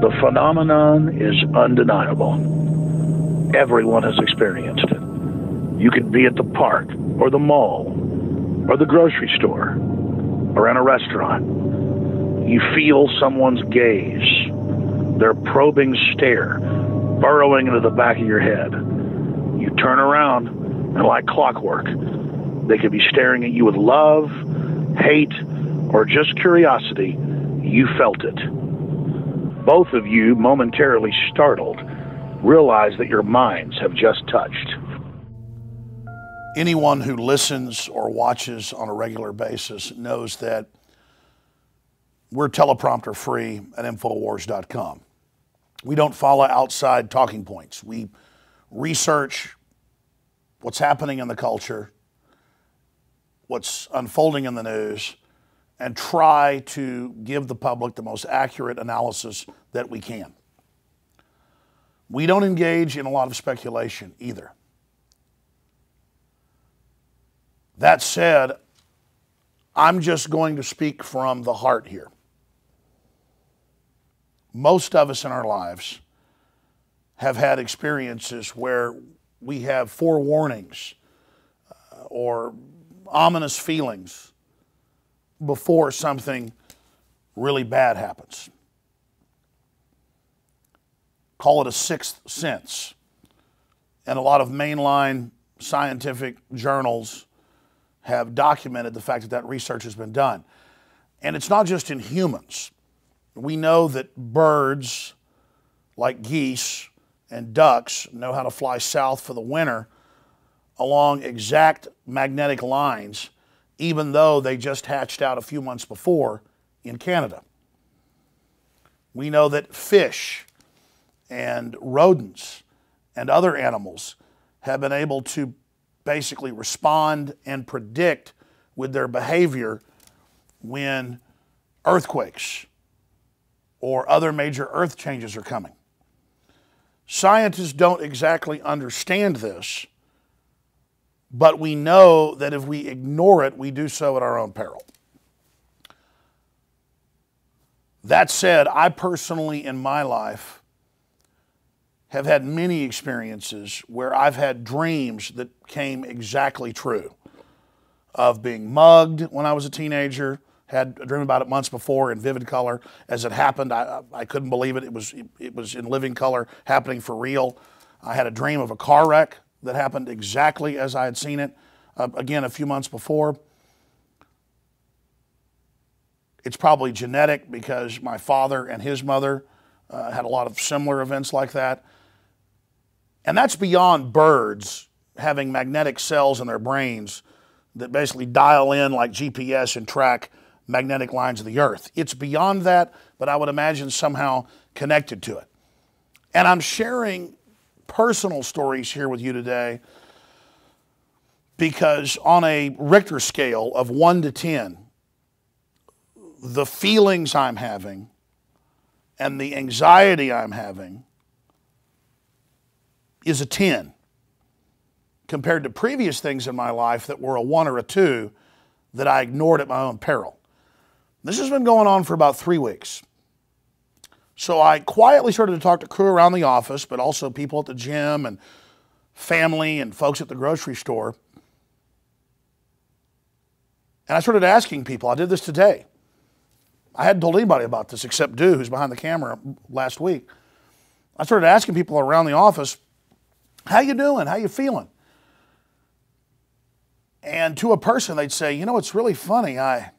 The phenomenon is undeniable. Everyone has experienced it. You could be at the park, or the mall, or the grocery store, or in a restaurant. You feel someone's gaze, their probing stare, burrowing into the back of your head. You turn around, and like clockwork, they could be staring at you with love, hate, or just curiosity. You felt it. Both of you, momentarily startled, realize that your minds have just touched. Anyone who listens or watches on a regular basis knows that we're teleprompter free at NoWorldOrder.com. We don't follow outside talking points. We research what's happening in the culture, what's unfolding in the news, and try to give the public the most accurate analysis that we can. We don't engage in a lot of speculation either. That said, I'm just going to speak from the heart here. Most of us in our lives have had experiences where we have forewarnings or ominous feelings before something really bad happens. Call it a sixth sense. And a lot of mainline scientific journals have documented the fact that that research has been done. And it's not just in humans. We know that birds like geese and ducks know how to fly south for the winter along exact magnetic lines, even though they just hatched out a few months before in Canada. We know that fish and rodents and other animals have been able to basically respond and predict with their behavior when earthquakes or other major earth changes are coming. Scientists don't exactly understand this, but we know that if we ignore it, we do so at our own peril. That said, I personally in my life have had many experiences where I've had dreams that came exactly true. Of being mugged when I was a teenager, had a dream about it months before in vivid color. As it happened, I couldn't believe it. It was in living color, happening for real. I had a dream of a car wreck that happened exactly as I had seen it, again, a few months before. It's probably genetic because my father and his mother had a lot of similar events like that. And that's beyond birds having magnetic cells in their brains that basically dial in like GPS and track magnetic lines of the earth. It's beyond that, but I would imagine somehow connected to it. And I'm sharing personal stories here with you today because on a Richter scale of 1 to 10, the feelings I'm having and the anxiety I'm having is a 10 compared to previous things in my life that were a 1 or a 2 that I ignored at my own peril. This has been going on for about 3 weeks. So I quietly started to talk to crew around the office, but also people at the gym and family and folks at the grocery store. And I started asking people, I did this today. I hadn't told anybody about this except Dew, who's behind the camera last week. I started asking people around the office, how you doing? How you feeling? And to a person, they'd say, you know, it's really funny. I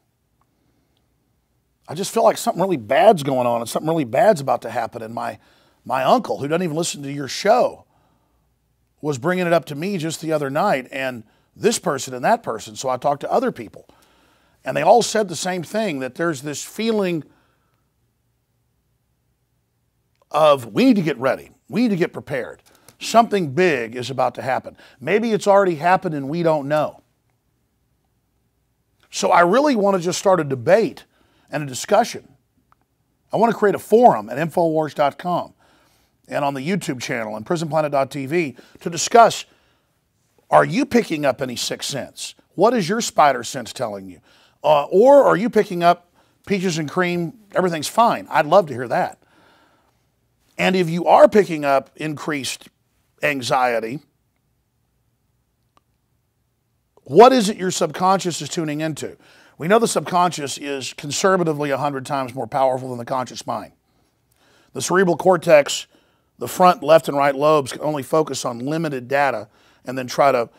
just feel like something really bad's going on and something really bad's about to happen. And my uncle, who doesn't even listen to your show, was bringing it up to me just the other night, and this person and that person. So I talked to other people, and they all said the same thing, that there's this feeling of we need to get ready. We need to get prepared. Something big is about to happen. Maybe it's already happened and we don't know. So I really want to just start a debate and a discussion. I want to create a forum at NoWorldOrder.com and on the YouTube channel and PrisonPlanet.tv to discuss, are you picking up any sixth sense? What is your spider sense telling you? Or are you picking up peaches and cream, everything's fine? I'd love to hear that. And if you are picking up increased anxiety, what is it your subconscious is tuning into? We know the subconscious is conservatively 100 times more powerful than the conscious mind. The cerebral cortex, the front left and right lobes, can only focus on limited data and then try to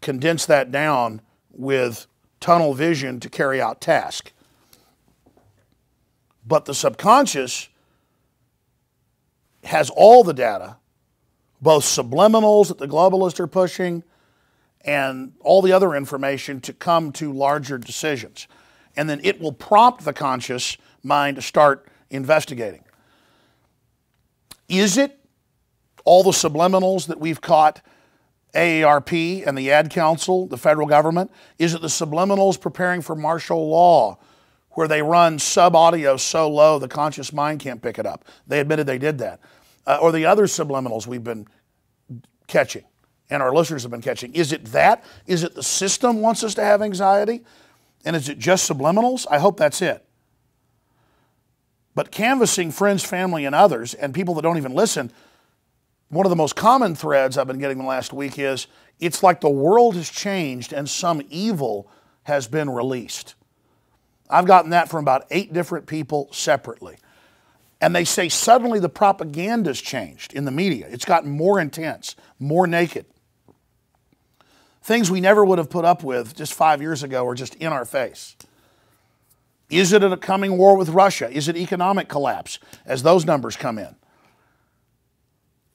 condense that down with tunnel vision to carry out tasks. But the subconscious has all the data, both subliminals that the globalists are pushing and all the other information to come to larger decisions. And then it will prompt the conscious mind to start investigating. Is it all the subliminals that we've caught AARP and the Ad Council, the federal government? Is it the subliminals preparing for martial law where they run sub-audio so low the conscious mind can't pick it up? They admitted they did that. Or the other subliminals we've been catching and our listeners have been catching. Is it that? Is it the system wants us to have anxiety? And is it just subliminals? I hope that's it. But canvassing friends, family, and others, and people that don't even listen, one of the most common threads I've been getting the last week is, it's like the world has changed and some evil has been released. I've gotten that from about 8 different people separately. And they say suddenly the propaganda's changed in the media. It's gotten more intense, more naked. Things we never would have put up with just 5 years ago are just in our face. Is it a coming war with Russia? Is it economic collapse as those numbers come in?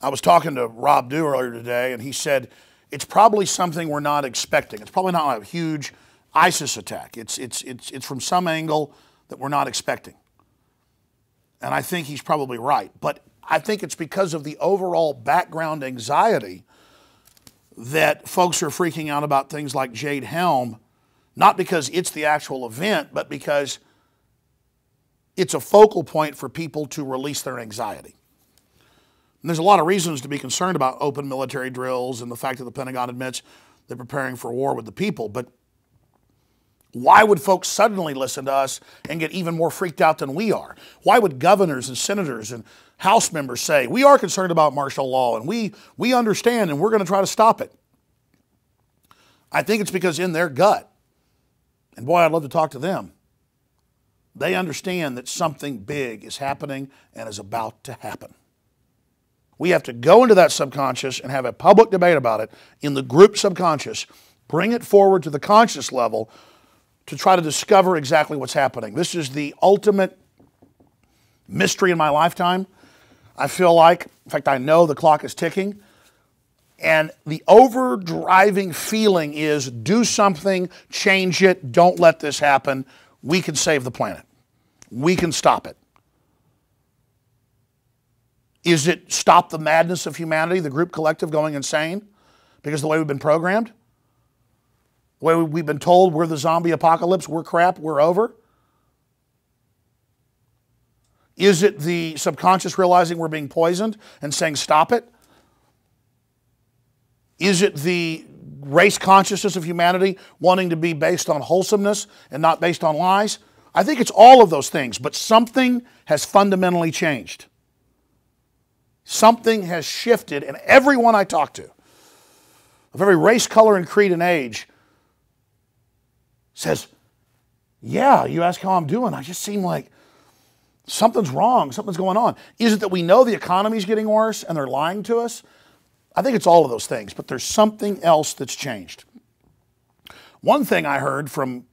I was talking to Rob Dew earlier today, and he said it's probably something we're not expecting. It's probably not a huge ISIS attack. It's from some angle that we're not expecting. And I think he's probably right. But I think it's because of the overall background anxiety that folks are freaking out about things like Jade Helm, not because it's the actual event, but because it's a focal point for people to release their anxiety. And there's a lot of reasons to be concerned about open military drills and the fact that the Pentagon admits they're preparing for war with the people. But why would folks suddenly listen to us and get even more freaked out than we are? Why would governors and senators and House members say, we are concerned about martial law and we understand and we're going to try to stop it? I think it's because in their gut, and boy, I'd love to talk to them, they understand that something big is happening and is about to happen. We have to go into that subconscious and have a public debate about it in the group subconscious, bring it forward to the conscious level to try to discover exactly what's happening. This is the ultimate mystery in my lifetime. I feel like, in fact, I know the clock is ticking. And the overdriving feeling is do something, change it, don't let this happen. We can save the planet. We can stop it. Is it stop the madness of humanity, the group collective going insane? Because of the way we've been programmed? The way we've been told we're the zombie apocalypse, we're crap, we're over? Is it the subconscious realizing we're being poisoned and saying stop it? Is it the race consciousness of humanity wanting to be based on wholesomeness and not based on lies? I think it's all of those things, but something has fundamentally changed. Something has shifted, and everyone I talk to, of every race, color, and creed and age, says, yeah, you ask how I'm doing, I just seem like something's wrong, something's going on. Is it that we know the economy's getting worse and they're lying to us? I think it's all of those things, but there's something else that's changed. One thing I heard from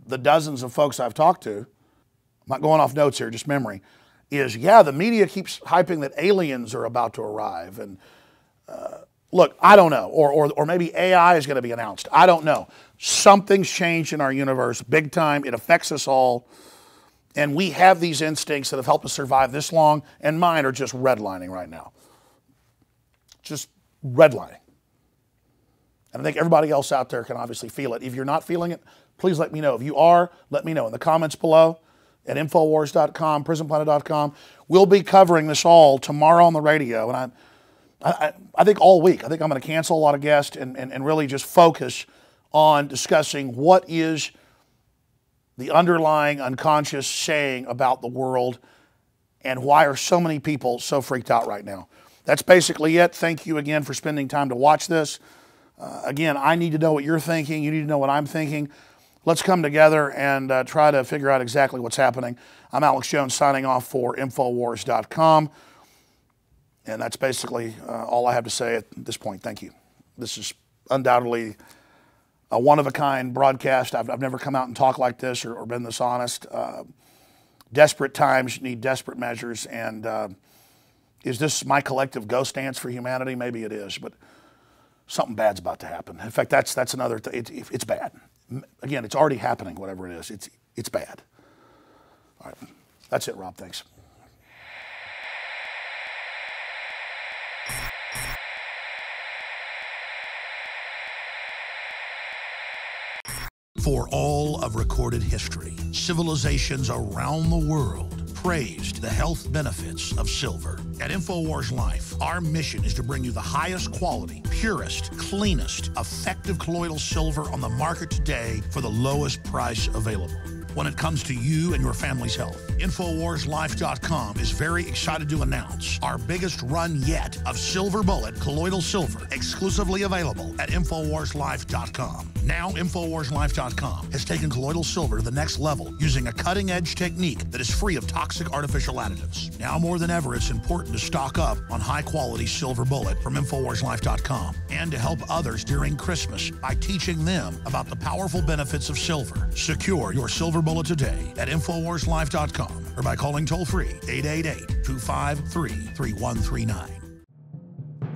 the dozens of folks I've talked to, I'm not going off notes here, just memory, is, yeah, the media keeps hyping that aliens are about to arrive. And look, I don't know. Or maybe AI is going to be announced. I don't know. Something's changed in our universe big time. It affects us all. And we have these instincts that have helped us survive this long, and mine are just redlining right now. Just redlining. And I think everybody else out there can obviously feel it. If you're not feeling it, please let me know. If you are, let me know in the comments below at NoWorldOrder.com, PrisonPlanet.com. We'll be covering this all tomorrow on the radio. And I think all week. I think I'm going to cancel a lot of guests and really just focus on discussing what is the underlying unconscious saying about the world and why are so many people so freaked out right now. That's basically it. Thank you again for spending time to watch this. Again, I need to know what you're thinking. You need to know what I'm thinking. Let's come together and try to figure out exactly what's happening. I'm Alex Jones signing off for NoWorldOrder.com. And that's basically all I have to say at this point. Thank you. This is undoubtedly a one-of-a-kind broadcast. I've never come out and talked like this or been this honest. Desperate times need desperate measures. And is this my collective ghost dance for humanity? Maybe it is, but something bad's about to happen. In fact, that's another thing. It's bad. Again, it's already happening, whatever it is. It's bad. All right. That's it, Rob. Thanks. For all of recorded history, civilizations around the world praised the health benefits of silver. At InfoWars Life, our mission is to bring you the highest quality, purest, cleanest, effective colloidal silver on the market today for the lowest price available. When it comes to you and your family's health, InfoWarsLife.com is very excited to announce our biggest run yet of Silver Bullet colloidal silver, exclusively available at InfoWarsLife.com. Now, InfoWarsLife.com has taken colloidal silver to the next level using a cutting-edge technique that is free of toxic artificial additives. Now more than ever, it's important to stock up on high-quality Silver Bullet from InfoWarsLife.com and to help others during Christmas by teaching them about the powerful benefits of silver. Secure your Silver Bullet today at InfoWarsLife.com or by calling toll-free 888-253-3139.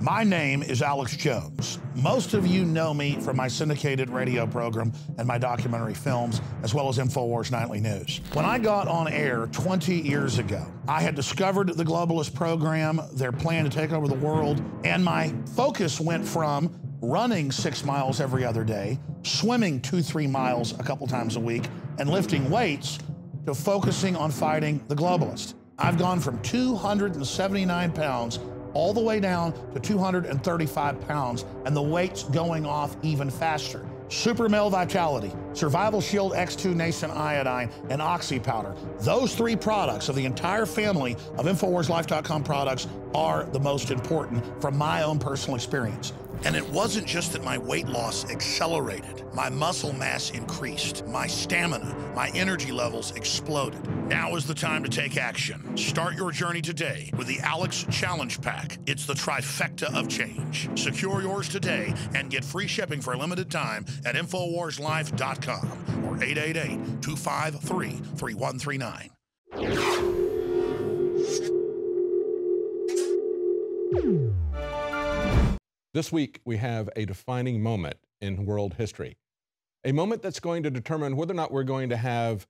My name is Alex Jones. Most of you know me from my syndicated radio program and my documentary films, as well as InfoWars Nightly News. When I got on air 20 years ago, I had discovered the globalist program, their plan to take over the world, and my focus went from running 6 miles every other day, swimming 2-3 miles a couple times a week, and lifting weights to focusing on fighting the globalists. I've gone from 279 pounds all the way down to 235 pounds, and the weight's going off even faster. Super Male Vitality, Survival Shield X2 Nascent Iodine, and Oxy Powder. Those 3 products of the entire family of InfoWarsLife.com products are the most important from my own personal experience. And it wasn't just that my weight loss accelerated. My muscle mass increased. My stamina, my energy levels exploded. Now is the time to take action. Start your journey today with the Alex Challenge Pack. It's the trifecta of change. Secure yours today and get free shipping for a limited time at InfoWarsLife.com or 888-253-3139. This week, we have a defining moment in world history, a moment that's going to determine whether or not we're going to have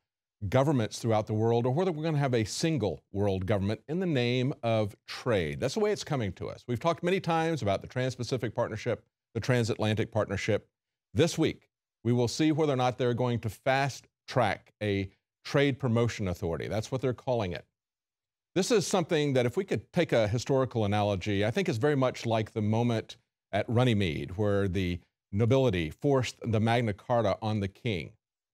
governments throughout the world or whether we're going to have a single world government in the name of trade. That's the way it's coming to us. We've talked many times about the Trans-Pacific Partnership, the Transatlantic Partnership. This week, we will see whether or not they're going to fast-track a trade promotion authority. That's what they're calling it. This is something that, if we could take a historical analogy, I think is very much like the moment at Runnymede, where the nobility forced the Magna Carta on the king.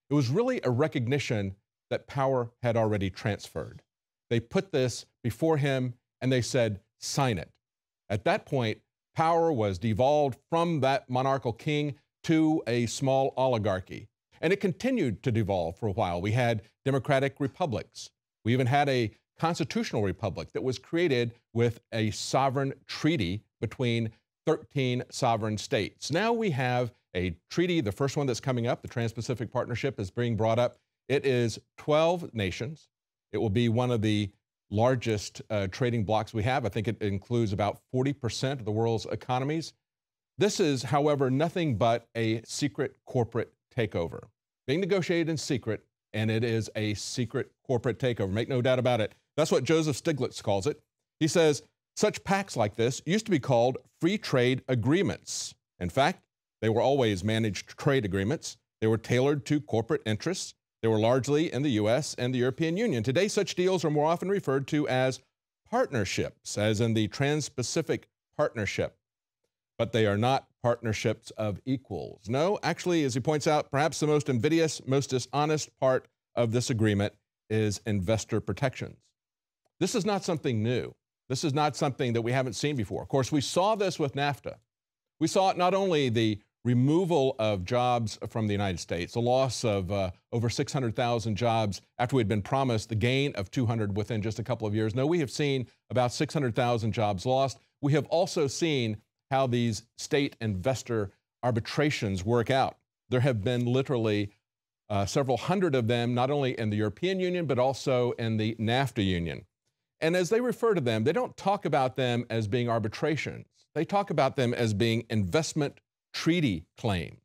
It was really a recognition that power had already transferred. They put this before him and they said, sign it. At that point, power was devolved from that monarchical king to a small oligarchy. And it continued to devolve for a while. We had democratic republics. We even had a constitutional republic that was created with a sovereign treaty between 13 sovereign states. Now we have a treaty, the first one that's coming up, the Trans-Pacific Partnership is being brought up. It is 12 nations. It will be one of the largest trading blocks we have. I think it includes about 40% of the world's economies. This is, however, nothing but a secret corporate takeover, being negotiated in secret, and it is a secret corporate takeover. Make no doubt about it. That's what Joseph Stiglitz calls it. He says, such pacts like this used to be called free trade agreements. In fact, they were always managed trade agreements. They were tailored to corporate interests. They were largely in the U.S. and the European Union. Today, such deals are more often referred to as partnerships, as in the Trans-Pacific Partnership. But they are not partnerships of equals. No, actually, as he points out, perhaps the most invidious, most dishonest part of this agreement is investor protections. This is not something new. This is not something that we haven't seen before. Of course, we saw this with NAFTA. We saw not only the removal of jobs from the United States, the loss of over 600,000 jobs after we'd been promised the gain of 200 within just a couple of years. No, we have seen about 600,000 jobs lost. We have also seen how these state investor arbitrations work out. There have been literally several hundred of them, not only in the European Union, but also in the NAFTA Union. And as they refer to them, they don't talk about them as being arbitrations. They talk about them as being investment treaty claims.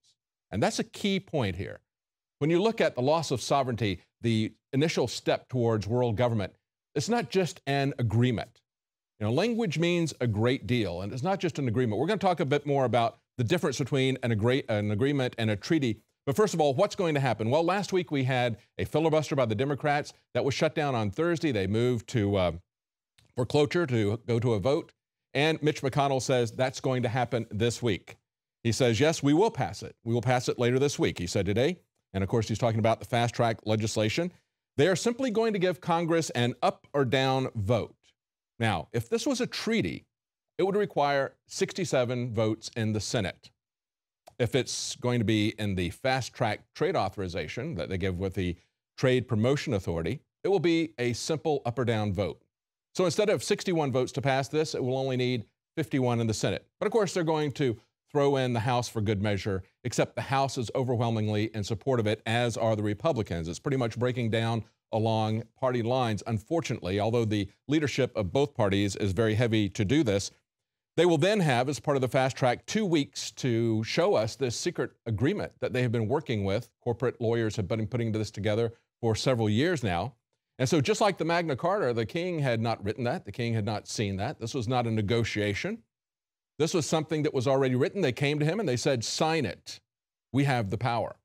And that's a key point here. When you look at the loss of sovereignty, the initial step towards world government, it's not just an agreement. You know, language means a great deal, and it's not just an agreement. We're going to talk a bit more about the difference between an agreement and a treaty. But first of all, what's going to happen? Well, last week we had a filibuster by the Democrats that was shut down on Thursday. They moved to for cloture to go to a vote. And Mitch McConnell says that's going to happen this week. He says, yes, we will pass it. We will pass it later this week, he said today. And of course, he's talking about the fast track legislation. They are simply going to give Congress an up or down vote. Now, if this was a treaty, it would require 67 votes in the Senate. If it's going to be in the fast track trade authorization that they give with the Trade Promotion Authority, it will be a simple up or down vote. So instead of 61 votes to pass this, it will only need 51 in the Senate. But of course, they're going to throw in the House for good measure, except the House is overwhelmingly in support of it, as are the Republicans. It's pretty much breaking down along party lines, unfortunately, although the leadership of both parties is very heavy to do this. They will then have, as part of the fast track, 2 weeks to show us this secret agreement that they have been working with. Corporate lawyers have been putting this together for several years now. And so just like the Magna Carta, the king had not written that. The king had not seen that. This was not a negotiation. This was something that was already written. They came to him and they said, sign it. We have the power.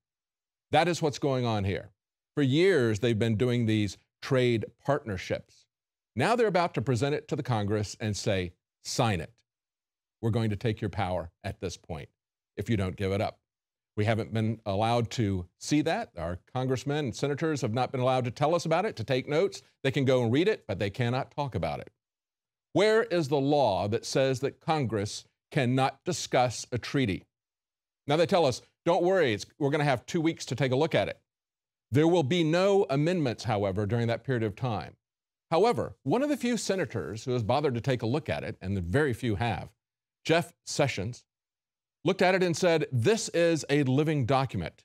That is what's going on here. For years, they've been doing these trade partnerships. Now they're about to present it to the Congress and say, sign it. We're going to take your power at this point if you don't give it up. We haven't been allowed to see that. Our congressmen and senators have not been allowed to tell us about it, to take notes. They can go and read it, but they cannot talk about it. Where is the law that says that Congress cannot discuss a treaty? Now they tell us, don't worry, we're going to have 2 weeks to take a look at it. There will be no amendments, however, during that period of time. However, one of the few senators who has bothered to take a look at it, and the very few have, Jeff Sessions, looked at it and said, this is a living document.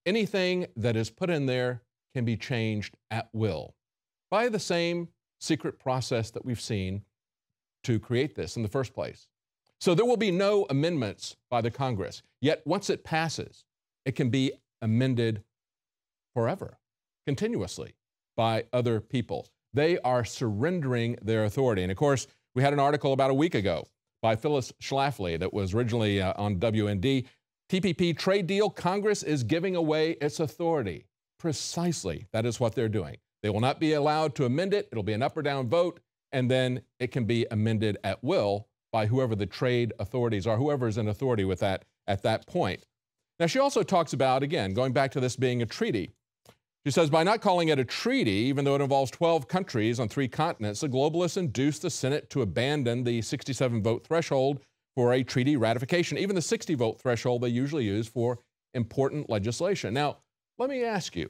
Anything that is put in there can be changed at will by the same secret process that we've seen to create this in the first place. So there will be no amendments by the Congress. Yet once it passes, it can be amended forever, continuously by other people. They are surrendering their authority. And of course, we had an article about a week ago by Phyllis Schlafly that was originally on WND. TPP trade deal, Congress is giving away its authority. Precisely, that is what they're doing. They will not be allowed to amend it. It'll be an up or down vote, and then it can be amended at will by whoever the trade authorities are, whoever is in authority with that at that point. Now, she also talks about, again, going back to this being a treaty. She says, by not calling it a treaty, even though it involves 12 countries on 3 continents, the globalists induced the Senate to abandon the 67-vote threshold for a treaty ratification, even the 60-vote threshold they usually use for important legislation. Now, let me ask you,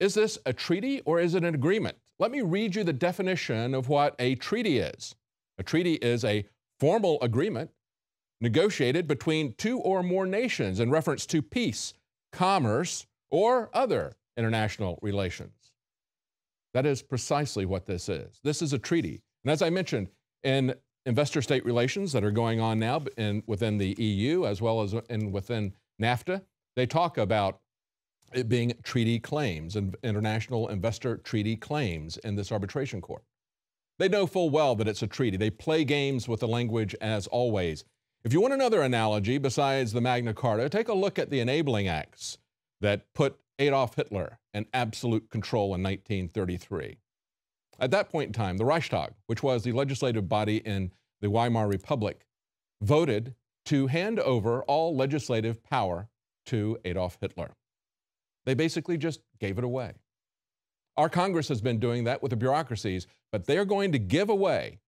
is this a treaty or is it an agreement? Let me read you the definition of what a treaty is. A treaty is a formal agreement negotiated between 2 or more nations in reference to peace, commerce, or other international relations. That is precisely what this is. This is a treaty. And as I mentioned, in investor-state relations that are going on now within the EU as well as within NAFTA, they talk about it being treaty claims and international investor treaty claims in this arbitration court. They know full well that it's a treaty. They play games with the language as always. If you want another analogy besides the Magna Carta, take a look at the enabling acts that put Adolf Hitler in absolute control in 1933. At that point in time, the Reichstag, which was the legislative body in the Weimar Republic, voted to hand over all legislative power to Adolf Hitler. They basically just gave it away. Our Congress has been doing that with the bureaucracies, but they're going to give away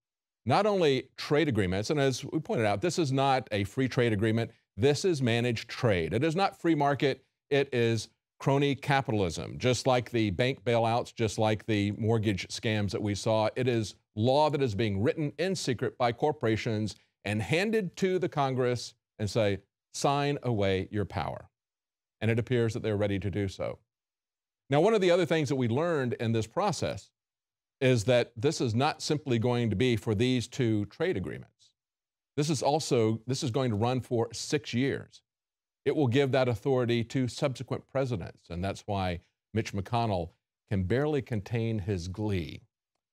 not only trade agreements, and as we pointed out, this is not a free trade agreement. This is managed trade. It is not free market. It is crony capitalism, just like the bank bailouts, just like the mortgage scams that we saw. It is law that is being written in secret by corporations and handed to the Congress and say, sign away your power. And it appears that they're ready to do so. Now, one of the other things that we learned in this process is that this is not simply going to be for these two trade agreements. This is going to run for 6 years. It will give that authority to subsequent presidents, and that's why Mitch McConnell can barely contain his glee,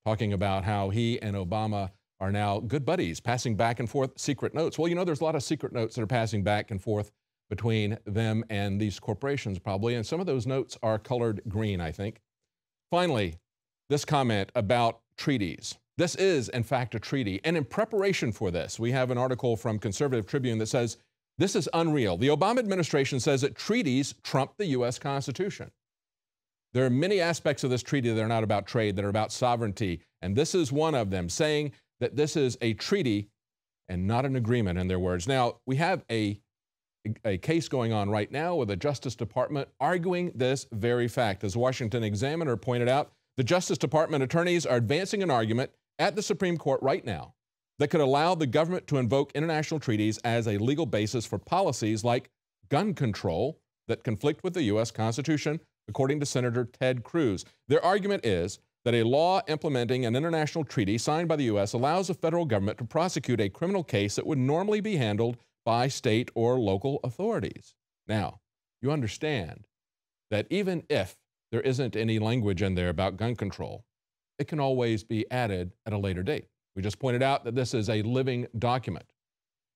talking about how he and Obama are now good buddies, passing back and forth secret notes. Well, you know, there's a lot of secret notes that are passing back and forth between them and these corporations probably, and some of those notes are colored green, I think. Finally, this comment about treaties. This is, in fact, a treaty, and in preparation for this, we have an article from Conservative Tribune that says, this is unreal. The Obama administration says that treaties trump the U.S. Constitution. There are many aspects of this treaty that are not about trade, that are about sovereignty, and this is one of them, saying that this is a treaty and not an agreement, in their words. Now, we have a case going on right now with the Justice Department arguing this very fact. As the Washington Examiner pointed out, the Justice Department attorneys are advancing an argument at the Supreme Court right now that could allow the government to invoke international treaties as a legal basis for policies like gun control that conflict with the U.S. Constitution, according to Senator Ted Cruz. Their argument is that a law implementing an international treaty signed by the U.S. allows the federal government to prosecute a criminal case that would normally be handled by state or local authorities. Now, you understand that even if there isn't any language in there about gun control, it can always be added at a later date. We just pointed out that this is a living document.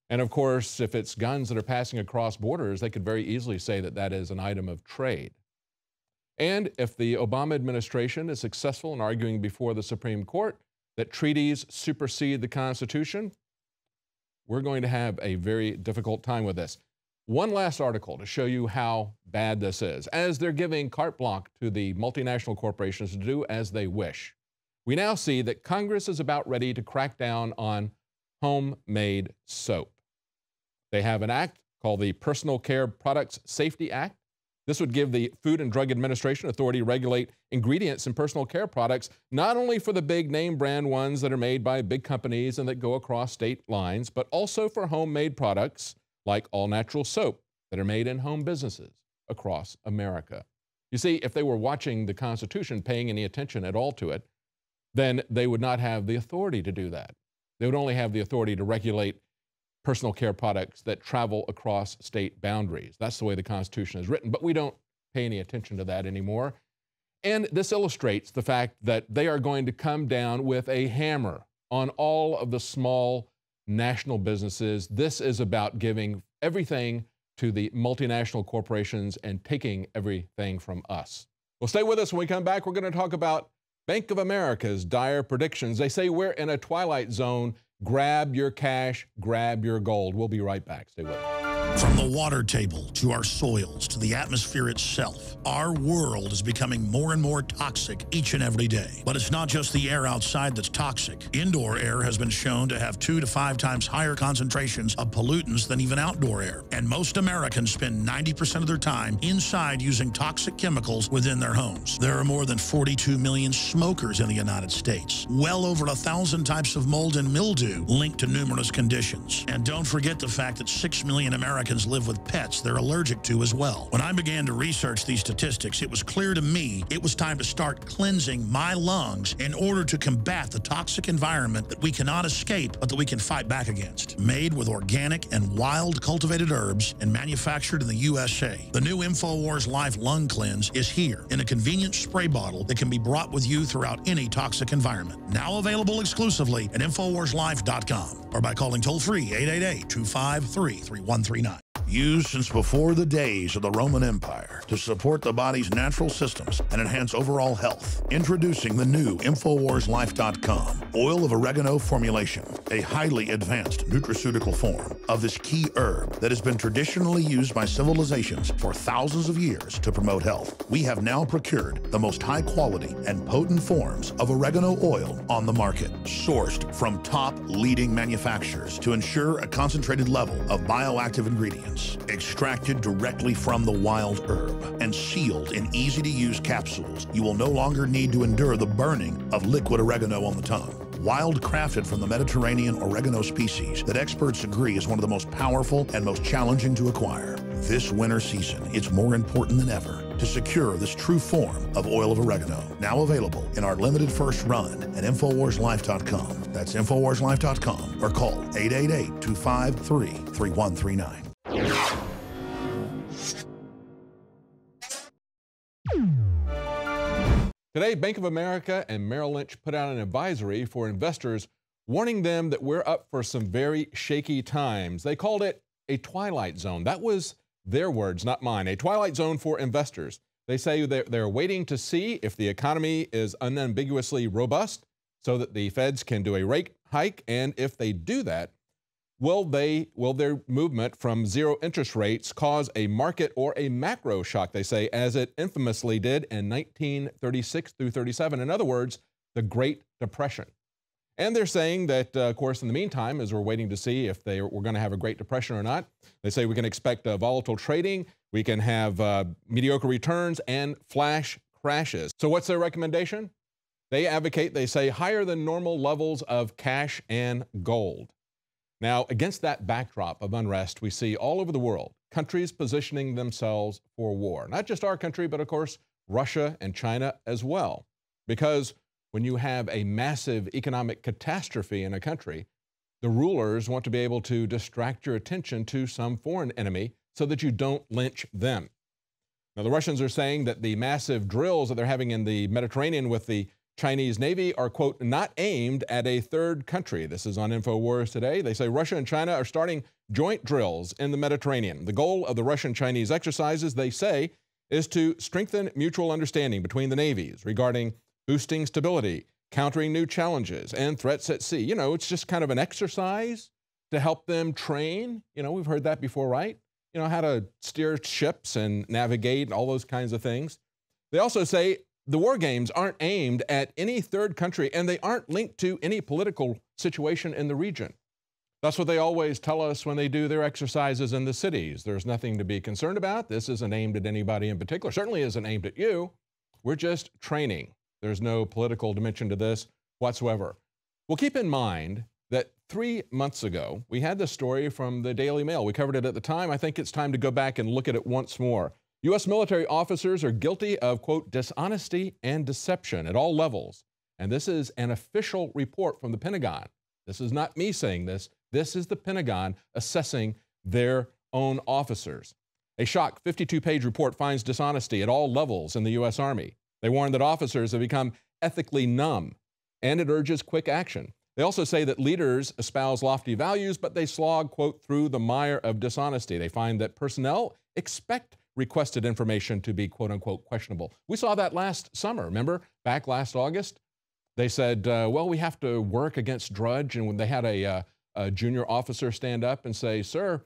And of course, if it's guns that are passing across borders, they could very easily say that that is an item of trade. And if the Obama administration is successful in arguing before the Supreme Court that treaties supersede the Constitution, we're going to have a very difficult time with this. One last article to show you how bad this is. As they're giving carte blanche to the multinational corporations to do as they wish, we now see that Congress is about ready to crack down on homemade soap. They have an act called the Personal Care Products Safety Act. This would give the Food and Drug Administration authority to regulate ingredients in personal care products, not only for the big name brand ones that are made by big companies and that go across state lines, but also for homemade products like all-natural soap that are made in home businesses across America. You see, if they were watching the Constitution, paying any attention at all to it, then they would not have the authority to do that. They would only have the authority to regulate personal care products that travel across state boundaries. That's the way the Constitution is written, but we don't pay any attention to that anymore. And this illustrates the fact that they are going to come down with a hammer on all of the small national businesses. This is about giving everything to the multinational corporations and taking everything from us. Well, stay with us. When we come back, we're going to talk about Bank of America's dire predictions. They say we're in a twilight zone. Grab your cash, grab your gold. We'll be right back. Stay with us. From the water table to our soils to the atmosphere itself, our world is becoming more and more toxic each and every day. But it's not just the air outside that's toxic. Indoor air has been shown to have 2 to 5 times higher concentrations of pollutants than even outdoor air. And most Americans spend 90% of their time inside using toxic chemicals within their homes. There are more than 42 million smokers in the United States. Well over 1,000 types of mold and mildew linked to numerous conditions. And don't forget the fact that 6 million Americans live with pets they're allergic to as well. When I began to research these statistics, it was clear to me it was time to start cleansing my lungs in order to combat the toxic environment that we cannot escape, but that we can fight back against. Made with organic and wild cultivated herbs and manufactured in the USA, the new InfoWars Life Lung Cleanse is here in a convenient spray bottle that can be brought with you throughout any toxic environment. Now available exclusively at InfoWarsLife.com or by calling toll-free 888-253-3139. Used since before the days of the Roman Empire to support the body's natural systems and enhance overall health. Introducing the new InfoWarsLife.com oil of oregano formulation, a highly advanced nutraceutical form of this key herb that has been traditionally used by civilizations for thousands of years to promote health. We have now procured the most high quality and potent forms of oregano oil on the market, sourced from top leading manufacturers to ensure a concentrated level of bioactive ingredients, extracted directly from the wild herb and sealed in easy-to-use capsules. You will no longer need to endure the burning of liquid oregano on the tongue. Wild crafted from the Mediterranean oregano species that experts agree is one of the most powerful and most challenging to acquire. This winter season, it's more important than ever to secure this true form of oil of oregano. Now available in our limited first run at InfoWarsLife.com. That's InfoWarsLife.com or call 888-253-3139. Today, Bank of America and Merrill Lynch put out an advisory for investors warning them that we're up for some very shaky times. They called it a twilight zone. That was their words, not mine. A twilight zone for investors. They say they're waiting to see if the economy is unambiguously robust so that the feds can do a rate hike, and if they do that, will their movement from zero interest rates cause a market or a macro shock, they say, as it infamously did in 1936 through 37. In other words, the Great Depression. And they're saying that, of course, in the meantime, as we're waiting to see if we're going to have a Great Depression or not, they say we can expect volatile trading, we can have mediocre returns, and flash crashes. So what's their recommendation? They advocate, they say, higher than normal levels of cash and gold. Now, against that backdrop of unrest, we see all over the world countries positioning themselves for war. Not just our country, but of course, Russia and China as well. Because when you have a massive economic catastrophe in a country, the rulers want to be able to distract your attention to some foreign enemy so that you don't lynch them. Now, the Russians are saying that the massive drills that they're having in the Mediterranean with the Chinese Navy are, quote, not aimed at a third country. This is on InfoWars today. They say Russia and China are starting joint drills in the Mediterranean. The goal of the Russian-Chinese exercises, they say, is to strengthen mutual understanding between the navies regarding boosting stability, countering new challenges, and threats at sea. You know, it's just kind of an exercise to help them train. You know, we've heard that before, right? You know, how to steer ships and navigate and all those kinds of things. They also say the war games aren't aimed at any third country, and they aren't linked to any political situation in the region. That's what they always tell us when they do their exercises in the cities. There's nothing to be concerned about. This isn't aimed at anybody in particular. Certainly isn't aimed at you. We're just training. There's no political dimension to this whatsoever. Well, keep in mind that 3 months ago, we had this story from the Daily Mail. We covered it at the time. I think it's time to go back and look at it once more. U.S. military officers are guilty of, quote, dishonesty and deception at all levels. And this is an official report from the Pentagon. This is not me saying this. This is the Pentagon assessing their own officers. A shock 52-page report finds dishonesty at all levels in the U.S. Army. They warn that officers have become ethically numb, and it urges quick action. They also say that leaders espouse lofty values, but they slog, quote, through the mire of dishonesty. They find that personnel expect requested information to be, quote unquote, questionable. We saw that last summer, remember? Back last August, they said, well, we have to work against Drudge. And when they had a junior officer stand up and say, sir,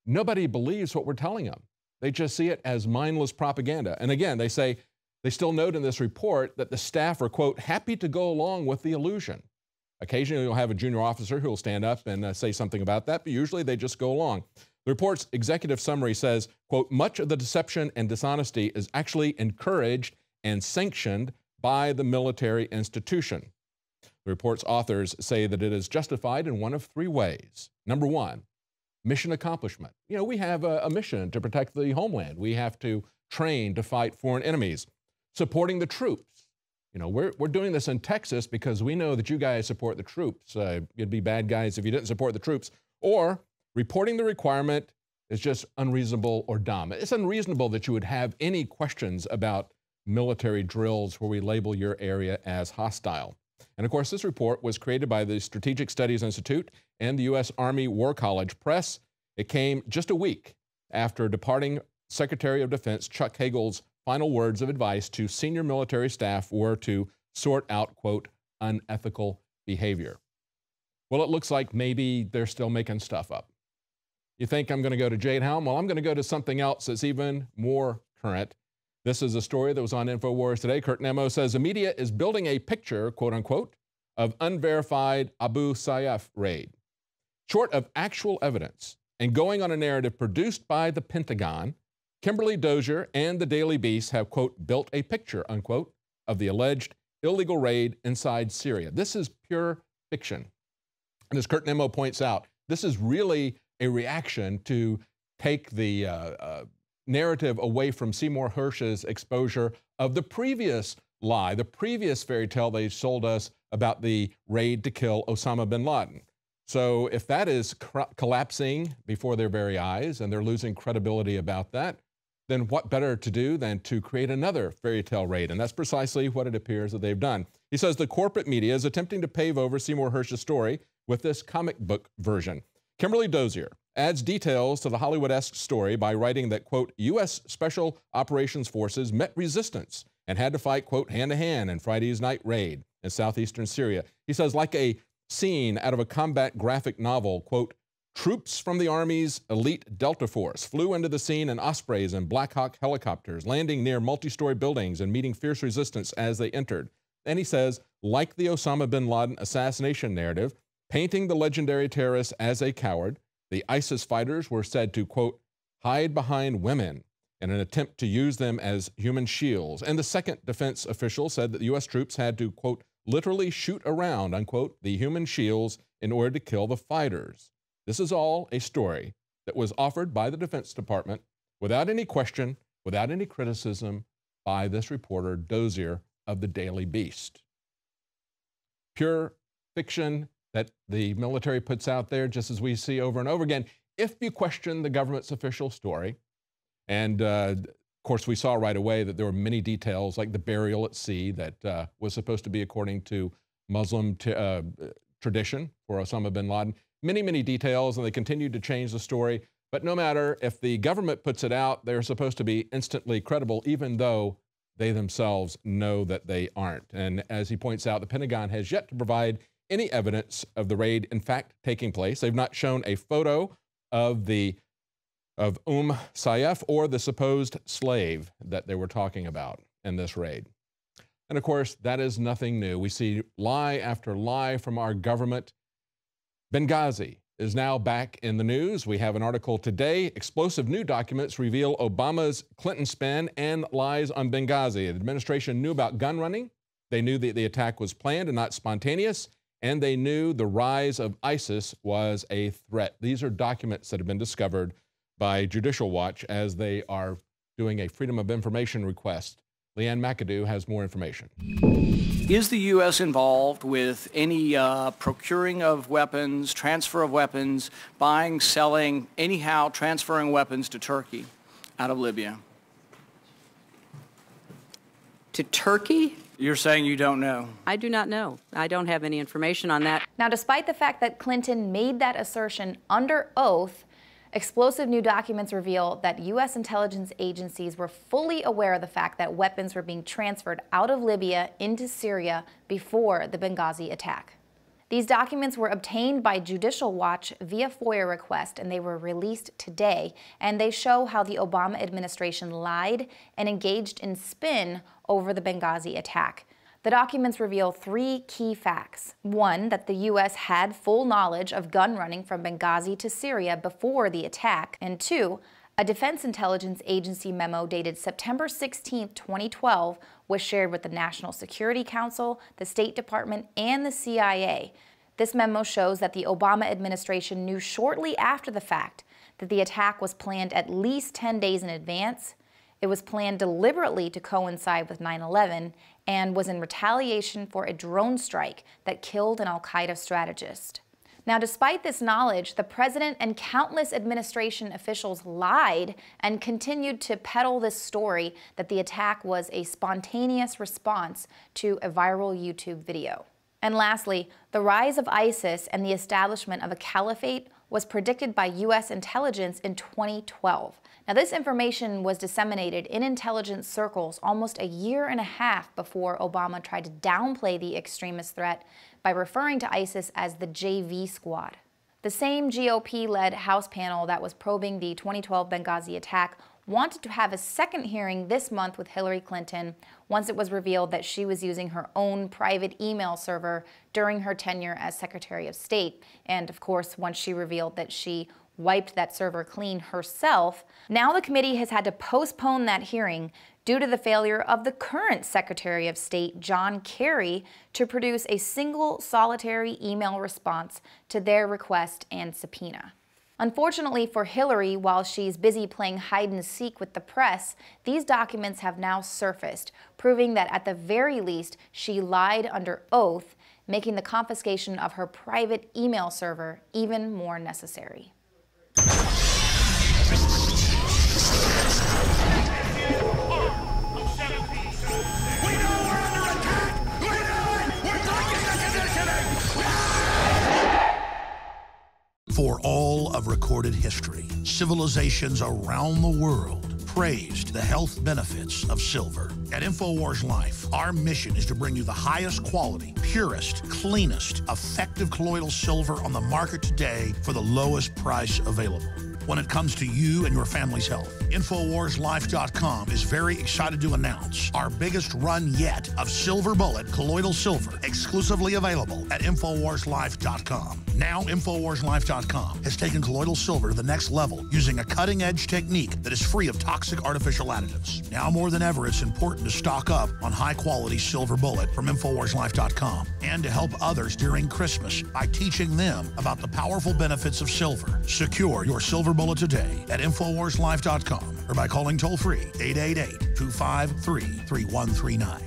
nobody believes what we're telling them. They just see it as mindless propaganda. And again, they say, they still note in this report that the staff are, quote, happy to go along with the illusion. Occasionally, you'll have a junior officer who will stand up and say something about that, but usually they just go along. The report's executive summary says, quote, much of the deception and dishonesty is actually encouraged and sanctioned by the military institution. The report's authors say that it is justified in one of three ways. Number one, mission accomplishment. You know, we have a mission to protect the homeland. We have to train to fight foreign enemies. Supporting the troops. You know, we're doing this in Texas because we know that you guys support the troops. You'd be bad guys if you didn't support the troops. Or reporting the requirement is just unreasonable or dumb. It's unreasonable that you would have any questions about military drills where we label your area as hostile. And of course, this report was created by the Strategic Studies Institute and the U.S. Army War College Press. It came just a week after departing Secretary of Defense Chuck Hagel's final words of advice to senior military staff were to sort out, quote, unethical behavior. Well, it looks like maybe they're still making stuff up. You think I'm going to go to Jade Helm? Well, I'm going to go to something else that's even more current. This is a story that was on InfoWars today. Kurt Nemo says the media is building a picture, quote unquote, of unverified Abu Sayyaf raid. Short of actual evidence and going on a narrative produced by the Pentagon, Kimberly Dozier and the Daily Beast have, quote, built a picture, unquote, of the alleged illegal raid inside Syria. This is pure fiction. And as Kurt Nemo points out, this is really a reaction to take the narrative away from Seymour Hersh's exposure of the previous lie, the previous fairy tale they sold us about the raid to kill Osama bin Laden. So if that is collapsing before their very eyes and they're losing credibility about that, then what better to do than to create another fairy tale raid? And that's precisely what it appears that they've done. He says the corporate media is attempting to pave over Seymour Hersh's story with this comic book version. Kimberly Dozier adds details to the Hollywood-esque story by writing that, quote, U.S. Special Operations Forces met resistance and had to fight, quote, hand-to-hand in Friday's night raid in southeastern Syria. He says, like a scene out of a combat graphic novel, quote, troops from the Army's elite Delta Force flew into the scene in Ospreys and Black Hawk helicopters, landing near multi-story buildings and meeting fierce resistance as they entered. And he says, like the Osama bin Laden assassination narrative, painting the legendary terrorist as a coward, the ISIS fighters were said to, quote, hide behind women in an attempt to use them as human shields. And the second defense official said that the U.S. troops had to, quote, literally shoot around, unquote, the human shields in order to kill the fighters. This is all a story that was offered by the Defense Department without any question, without any criticism by this reporter, Dozier of the Daily Beast. Pure fiction that the military puts out there, just as we see over and over again, if you question the government's official story. And of course, we saw right away that there were many details, like the burial at sea that was supposed to be according to Muslim tradition for Osama bin Laden. Many, many details, and they continued to change the story. But no matter if the government puts it out, they're supposed to be instantly credible, even though they themselves know that they aren't. And as he points out, the Pentagon has yet to provide any evidence of the raid in fact taking place. They've not shown a photo of Sayyaf or the supposed slave that they were talking about in this raid. And of course, that is nothing new. We see lie after lie from our government. Benghazi is now back in the news. We have an article today. Explosive new documents reveal Obama's Clinton spin and lies on Benghazi. The administration knew about gun running. They knew that the attack was planned and not spontaneous. And they knew the rise of ISIS was a threat. These are documents that have been discovered by Judicial Watch as they are doing a Freedom of Information request. Leanne McAdoo has more information. Is the U.S. involved with any procuring of weapons, transfer of weapons, buying, selling, anyhow transferring weapons to Turkey out of Libya? To Turkey? You're saying you don't know? I do not know. I don't have any information on that. Now, despite the fact that Clinton made that assertion under oath, explosive new documents reveal that U.S. intelligence agencies were fully aware of the fact that weapons were being transferred out of Libya into Syria before the Benghazi attack. These documents were obtained by Judicial Watch via FOIA request, and they were released today, and they show how the Obama administration lied and engaged in spin over the Benghazi attack. The documents reveal three key facts. One, that the U.S. had full knowledge of gun running from Benghazi to Syria before the attack. And two, a Defense Intelligence Agency memo dated September 16, 2012 was shared with the National Security Council, the State Department, and the CIA. This memo shows that the Obama administration knew shortly after the fact that the attack was planned at least 10 days in advance. It was planned deliberately to coincide with 9/11 and was in retaliation for a drone strike that killed an al-Qaeda strategist. Now, despite this knowledge, the president and countless administration officials lied and continued to peddle this story that the attack was a spontaneous response to a viral YouTube video. And lastly, the rise of ISIS and the establishment of a caliphate was predicted by U.S. intelligence in 2012. Now, this information was disseminated in intelligence circles almost a year and a half before Obama tried to downplay the extremist threat by referring to ISIS as the JV Squad. The same GOP-led House panel that was probing the 2012 Benghazi attack wanted to have a second hearing this month with Hillary Clinton once it was revealed that she was using her own private email server during her tenure as Secretary of State. And of course, once she revealed that she wiped that server clean herself. Now the committee has had to postpone that hearing due to the failure of the current Secretary of State, John Kerry, to produce a single solitary email response to their request and subpoena. Unfortunately for Hillary, while she's busy playing hide and seek with the press, these documents have now surfaced, proving that at the very least she lied under oath, making the confiscation of her private email server even more necessary. For all of recorded history, civilizations around the world praised the health benefits of silver. At InfoWars Life, our mission is to bring you the highest quality, purest, cleanest, effective colloidal silver on the market today for the lowest price available. When it comes to you and your family's health, InfoWarsLife.com is very excited to announce our biggest run yet of Silver Bullet colloidal silver, exclusively available at InfoWarsLife.com. Now, InfoWarsLife.com has taken colloidal silver to the next level using a cutting-edge technique that is free of toxic artificial additives. Now more than ever, it's important to stock up on high-quality Silver Bullet from InfoWarsLife.com and to help others during Christmas by teaching them about the powerful benefits of silver. Secure your Silver Bullet today at InfoWarsLife.com or by calling toll-free 888-253-3139.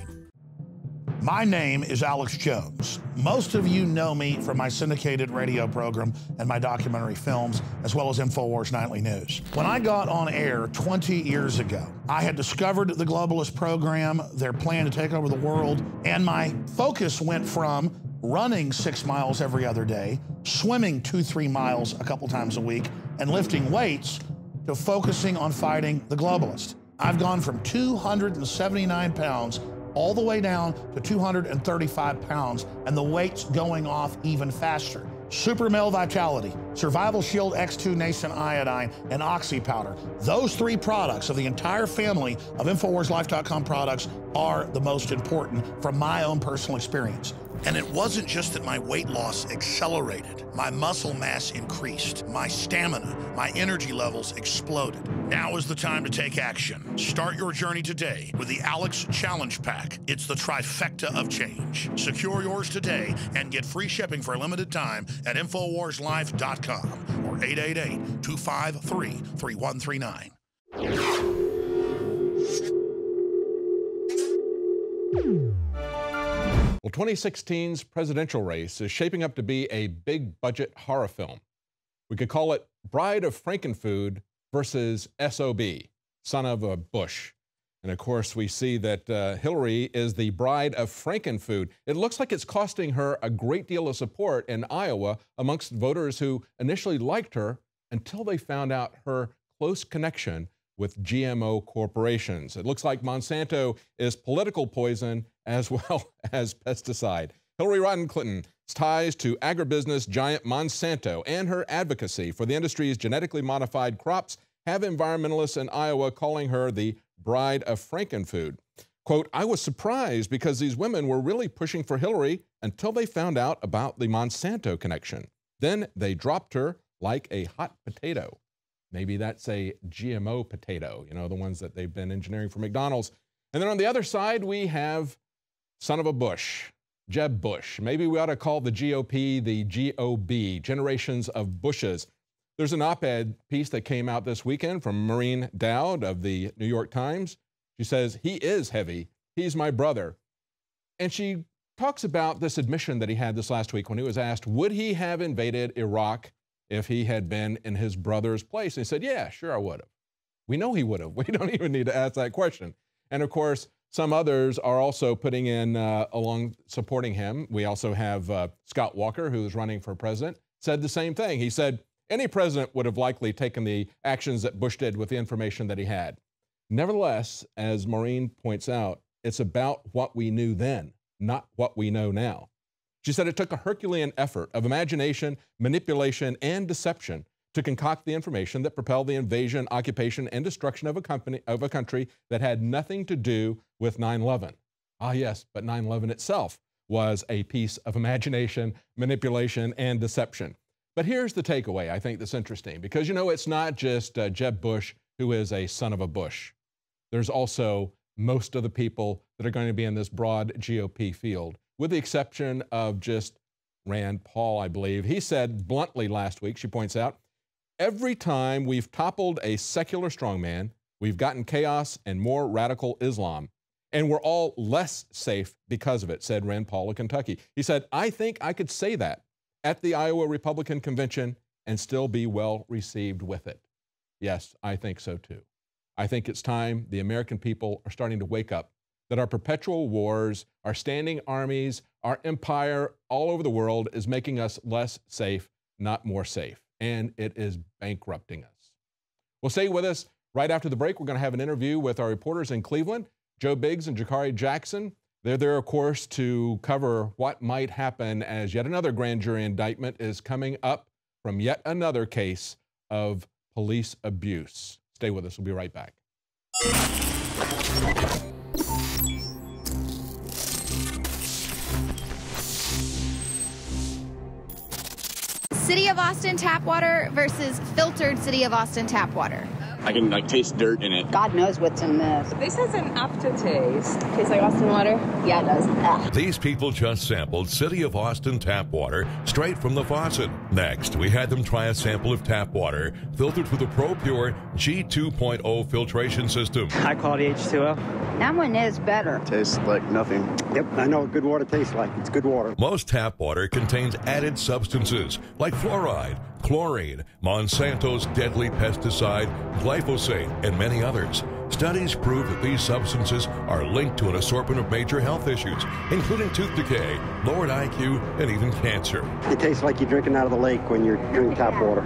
My name is Alex Jones. Most of you know me from my syndicated radio program and my documentary films, as well as InfoWars Nightly News. When I got on air 20 years ago, I had discovered the globalist program, their plan to take over the world, and my focus went from running 6 miles every other day, swimming 2-3 miles a couple times a week, and lifting weights to focusing on fighting the globalist. I've gone from 279 pounds all the way down to 235 pounds, and the weight's going off even faster. Super Male Vitality, Survival Shield X2 Nascent Iodine, and Oxy Powder. Those 3 products of the entire family of InfoWarsLife.com products are the most important from my own personal experience. And it wasn't just that my weight loss accelerated. My muscle mass increased. My stamina, my energy levels exploded. Now is the time to take action. Start your journey today with the Alex Challenge Pack. It's the trifecta of change. Secure yours today and get free shipping for a limited time at InfoWarsLife.com or 888-253-3139. Well, 2016's presidential race is shaping up to be a big budget horror film. We could call it Bride of Frankenfood versus SOB, Son of a Bush. And of course, we see that Hillary is the bride of Frankenfood. It looks like it's costing her a great deal of support in Iowa amongst voters who initially liked her until they found out her close connection with GMO corporations. It looks like Monsanto is political poison as well as pesticide. Hillary Rodham Clinton's ties to agribusiness giant Monsanto and her advocacy for the industry's genetically modified crops have environmentalists in Iowa calling her the bride of Frankenfood. Quote, I was surprised because these women were really pushing for Hillary until they found out about the Monsanto connection. Then they dropped her like a hot potato. Maybe that's a GMO potato, you know, the ones that they've been engineering for McDonald's. And then on the other side, we have son of a Bush, Jeb Bush. Maybe we ought to call the GOP the GOB, Generations of Bushes. There's an op-ed piece that came out this weekend from Maureen Dowd of the New York Times. She says, he is heavy. He's my brother. And she talks about this admission that he had this last week when he was asked, would he have invaded Iraq if he had been in his brother's place? And he said, yeah, sure I would have. We know he would have. We don't even need to ask that question. And of course, some others are also putting in along supporting him. We also have Scott Walker, who's running for president, said the same thing. He said, Any president would have likely taken the actions that Bush did with the information that he had. Nevertheless, as Maureen points out, it's about what we knew then, not what we know now. She said it took a Herculean effort of imagination, manipulation, and deception to concoct the information that propelled the invasion, occupation, and destruction of a country that had nothing to do with 9/11. Ah, yes, but 9/11 itself was a piece of imagination, manipulation, and deception. But here's the takeaway I think that's interesting, because, you know, it's not just Jeb Bush who is a son of a Bush. There's also most of the people that are going to be in this broad GOP field, with the exception of just Rand Paul, I believe. He said bluntly last week, she points out, every time we've toppled a secular strongman, we've gotten chaos and more radical Islam. And we're all less safe because of it, said Rand Paul of Kentucky. He said, I think I could say that at the Iowa Republican Convention and still be well received with it. Yes, I think so too. I think it's time the American people are starting to wake up, that our perpetual wars, our standing armies, our empire all over the world is making us less safe, not more safe. And it is bankrupting us. Well, stay with us. Right after the break, we're going to have an interview with our reporters in Cleveland, Joe Biggs and Jakari Jackson. They're there, of course, to cover what might happen as yet another grand jury indictment is coming up from yet another case of police abuse. Stay with us. We'll be right back. City of Austin tap water versus filtered City of Austin tap water. I can taste dirt in it. God knows what's in this. This has an aftertaste. Tastes like Austin water? Yeah, it does. Ugh. These people just sampled City of Austin tap water straight from the faucet. Next, we had them try a sample of tap water filtered through the ProPure G2.0 filtration system. High quality H2O. That one is better. Tastes like nothing. Yep, I know what good water tastes like. It's good water. Most tap water contains added substances like fluoride, chlorine, Monsanto's deadly pesticide, glyphosate, and many others. Studies prove that these substances are linked to an assortment of major health issues, including tooth decay, lowered IQ, and even cancer. It tastes like you're drinking out of the lake when you're drinking tap water.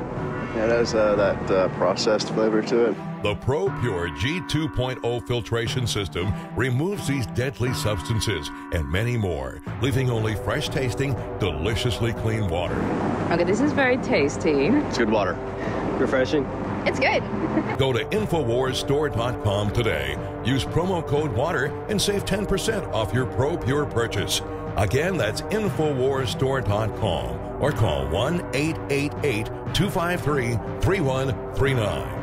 Yeah, it has that processed flavor to it. The ProPure G2.0 filtration system removes these deadly substances and many more, leaving only fresh-tasting, deliciously clean water. Okay, this is very tasty. It's good water. Refreshing. It's good. Go to InfoWarsStore.com today. Use promo code WATER and save 10% off your ProPure purchase. Again, that's InfoWarsStore.com or call 1-888-253-3139.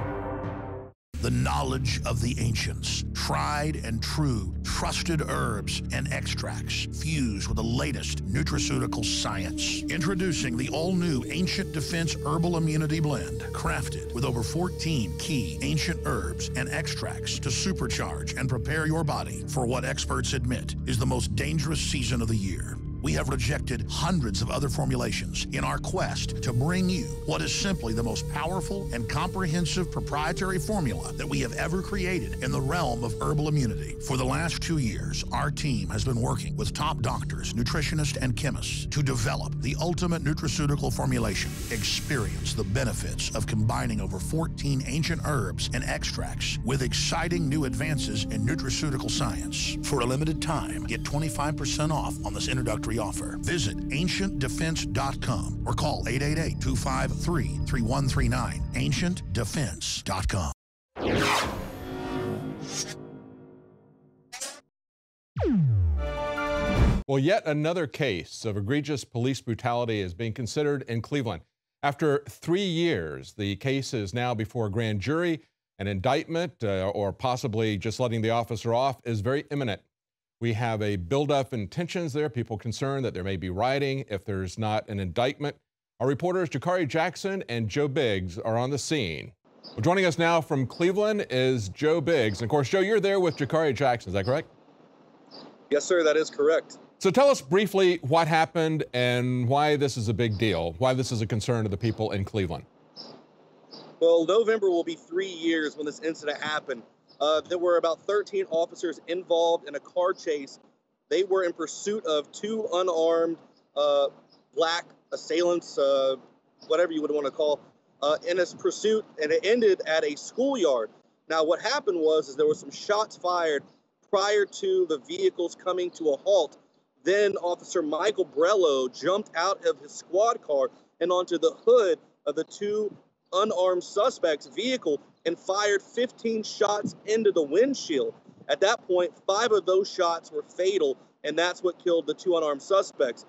The knowledge of the ancients, tried and true, trusted herbs and extracts fused with the latest nutraceutical science. Introducing the all-new Ancient Defense Herbal Immunity Blend, crafted with over 14 key ancient herbs and extracts to supercharge and prepare your body for what experts admit is the most dangerous season of the year. We have rejected hundreds of other formulations in our quest to bring you what is simply the most powerful and comprehensive proprietary formula that we have ever created in the realm of herbal immunity. For the last 2 years, our team has been working with top doctors, nutritionists, and chemists to develop the ultimate nutraceutical formulation. Experience the benefits of combining over 14 ancient herbs and extracts with exciting new advances in nutraceutical science. For a limited time, get 25% off on this introductory offer. Visit AncientDefense.com or call 888-253-3139. AncientDefense.com. Well, yet another case of egregious police brutality is being considered in Cleveland. After 3 years, the case is now before a grand jury. An indictment, or possibly just letting the officer off, is very imminent. We have a buildup in tensions there, people concerned that there may be rioting if there's not an indictment. Our reporters Jakari Jackson and Joe Biggs are on the scene. Well, joining us now from Cleveland is Joe Biggs. And of course, Joe, you're there with Jakari Jackson, is that correct? Yes, sir, that is correct. So tell us briefly what happened and why this is a big deal, why this is a concern to the people in Cleveland. Well, November will be 3 years when this incident happened. There were about 13 officers involved in a car chase. They were in pursuit of 2 unarmed black assailants, whatever you would want to call. in its pursuit, and it ended at a schoolyard. Now, what happened was there were some shots fired prior to the vehicles coming to a halt. Then Officer Michael Brello jumped out of his squad car and onto the hood of the two unarmed suspects' vehicle and fired 15 shots into the windshield. At that point, 5 of those shots were fatal, and that's what killed the 2 unarmed suspects.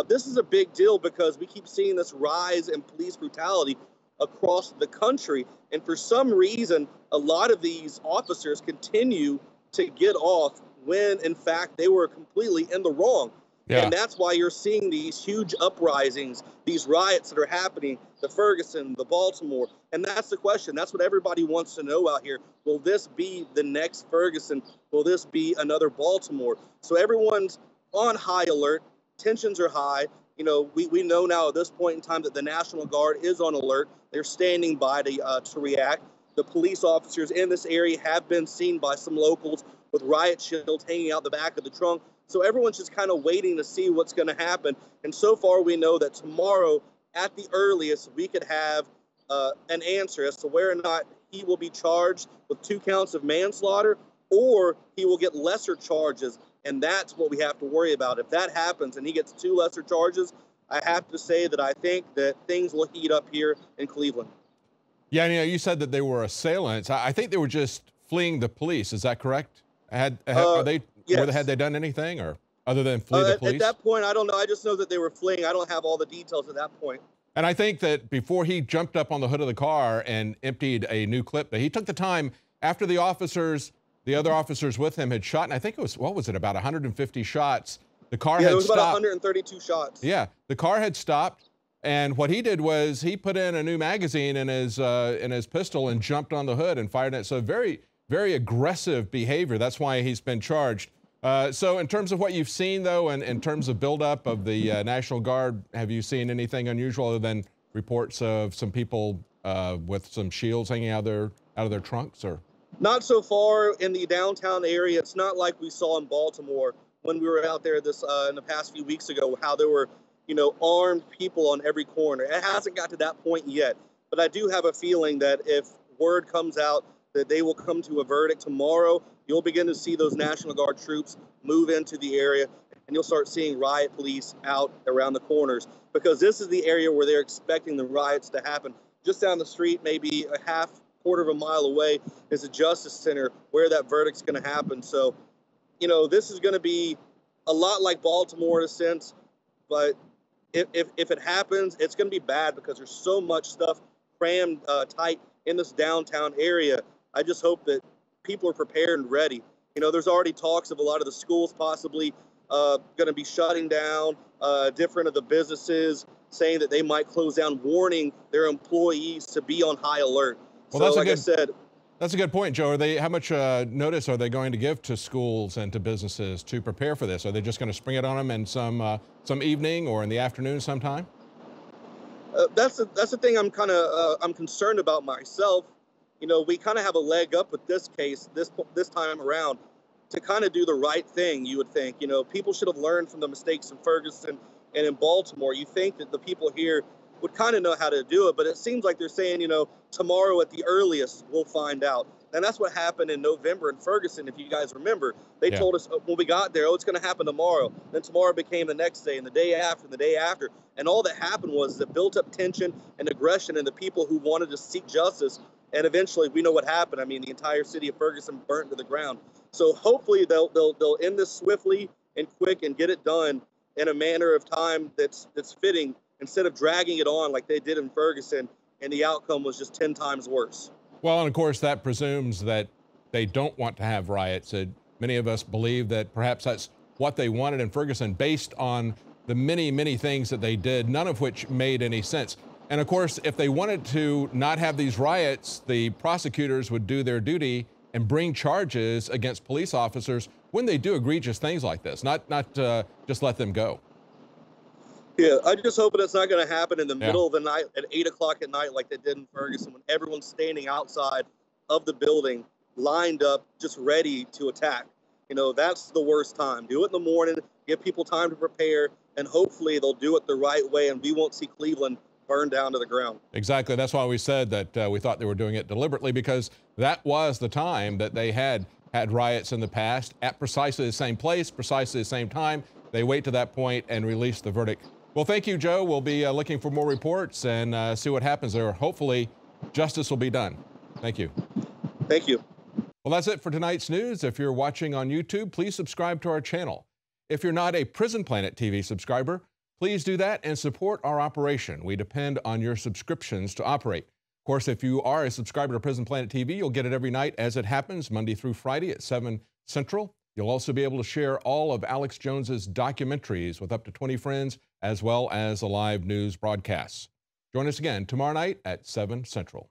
This is a big deal because we keep seeing this rise in police brutality across the country, and for some reason, a lot of these officers continue to get off when, in fact, they were completely in the wrong. Yeah. And that's why you're seeing these huge uprisings, these riots that are happening, the Ferguson, the Baltimore. And that's the question. That's what everybody wants to know out here. Will this be the next Ferguson? Will this be another Baltimore? So everyone's on high alert. Tensions are high. You know, we know now at this point in time that the National Guard is on alert. They're standing by to react. The police officers in this area have been seen by some locals with riot shields hanging out the back of the trunk. So everyone's just kind of waiting to see what's going to happen. And so far, we know that tomorrow, at the earliest, we could have an answer as to whether or not he will be charged with 2 counts of manslaughter or he will get lesser charges. And that's what we have to worry about. If that happens and he gets 2 lesser charges, I have to say that I think that things will heat up here in Cleveland. Yeah, you know, you said that they were assailants. I think they were just fleeing the police. Is that correct? Had they done anything, or other than flee the police? At that point, I don't know. I just know that they were fleeing. I don't have all the details at that point. And I think that before he jumped up on the hood of the car and emptied a new clip, that he took the time after the other officers with him had shot, and I think it was, what was it, about 150 shots. The car had stopped. Yeah, it was about 132 shots. Yeah, the car had stopped, and what he did was he put in a new magazine in his pistol and jumped on the hood and fired it. So very, very aggressive behavior. That's why he's been charged. So in terms of what you've seen, though, and in terms of buildup of the National Guard, have you seen anything unusual other than reports of some people with some shields hanging out of their trunks, or? Not so far in the downtown area. It's not like we saw in Baltimore when we were out there in the past few weeks ago, how there were, you know, armed people on every corner. It hasn't got to that point yet, but I do have a feeling that if word comes out that they will come to a verdict tomorrow, you'll begin to see those National Guard troops move into the area, and you'll start seeing riot police out around the corners, because this is the area where they're expecting the riots to happen. Just down the street, maybe a quarter of a mile away, is a Justice Center where that verdict's going to happen. So, you know, this is going to be a lot like Baltimore in a sense, but if it happens, it's going to be bad because there's so much stuff crammed tight in this downtown area. I just hope that people are prepared and ready. You know, there's already talks of a lot of the schools possibly going to be shutting down, different of the businesses saying that they might close down, warning their employees to be on high alert. Well, So, that's a good point, Joe. How much notice are they going to give to schools and to businesses to prepare for this? Are they just going to spring it on them in some evening or in the afternoon sometime? That's the thing I'm concerned about myself. You know, we kind of have a leg up with this case this time around to kind of do the right thing, you would think. You know, people should have learned from the mistakes in Ferguson and in Baltimore. You think that the people here would kind of know how to do it, but it seems like they're saying, you know, tomorrow at the earliest, we'll find out. And that's what happened in November in Ferguson, if you guys remember. They told us when we got there, oh, it's going to happen tomorrow. Then tomorrow became the next day, and the day after, and the day after. And all that happened was that built up tension and aggression in the people who wanted to seek justice. And eventually, we know what happened. I mean, the entire city of Ferguson burnt to the ground. So hopefully they'll end this swiftly and quick and get it done in a manner of time that's fitting, instead of dragging it on like they did in Ferguson, and the outcome was just 10 times worse. Well, and of course, that presumes that they don't want to have riots. Many of us believe that perhaps that's what they wanted in Ferguson, based on the many, many things that they did, none of which made any sense. And of course, if they wanted to not have these riots, the prosecutors would do their duty and bring charges against police officers when they do egregious things like this, not just let them go. Yeah, I just hope it's not going to happen in the middle of the night at 8 o'clock at night like they did in Ferguson, when everyone's standing outside of the building, lined up, just ready to attack. You know, that's the worst time. Do it in the morning, give people time to prepare, and hopefully they'll do it the right way, and we won't see Cleveland burned down to the ground. Exactly. That's why we said that we thought they were doing it deliberately, because that was the time that they had riots in the past at precisely the same place, precisely the same time. They wait to that point and release the verdict. Well, thank you, Joe. We'll be looking for more reports and see what happens there. Hopefully, justice will be done. Thank you. Thank you. Well, that's it for tonight's news. If you're watching on YouTube, please subscribe to our channel. If you're not a Prison Planet TV subscriber, please do that and support our operation. We depend on your subscriptions to operate. Of course, if you are a subscriber to Prison Planet TV, you'll get it every night as it happens, Monday through Friday at 7 Central. You'll also be able to share all of Alex Jones's documentaries with up to 20 friends, as well as the live news broadcasts. Join us again tomorrow night at 7 Central.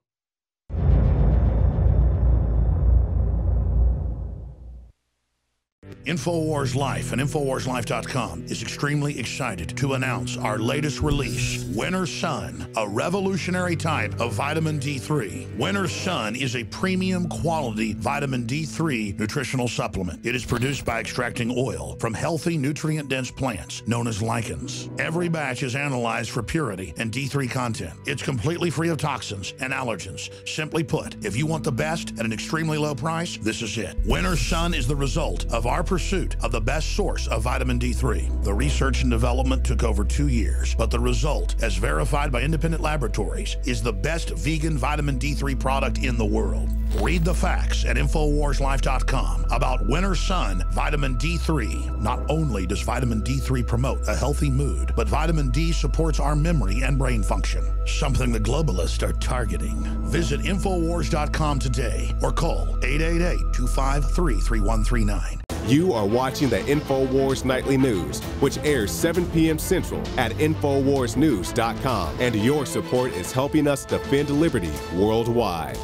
InfoWars Life and InfoWarsLife.com is extremely excited to announce our latest release, Winter Sun, a revolutionary type of vitamin D3. Winter Sun is a premium quality vitamin D3 nutritional supplement. It is produced by extracting oil from healthy, nutrient-dense plants known as lichens. Every batch is analyzed for purity and D3 content. It's completely free of toxins and allergens. Simply put, if you want the best at an extremely low price, this is it. Winter Sun is the result of our pursuit of the best source of vitamin D3. The research and development took over 2 years, but the result, as verified by independent laboratories, is the best vegan vitamin D3 product in the world. Read the facts at InfoWarsLife.com about Winter Sun Vitamin D3. Not only does vitamin D3 promote a healthy mood, but vitamin D supports our memory and brain function, something the globalists are targeting. Visit InfoWars.com today or call 888-253-3139. You are watching the InfoWars Nightly News, which airs 7 p.m. Central at InfoWarsNews.com. And your support is helping us defend liberty worldwide.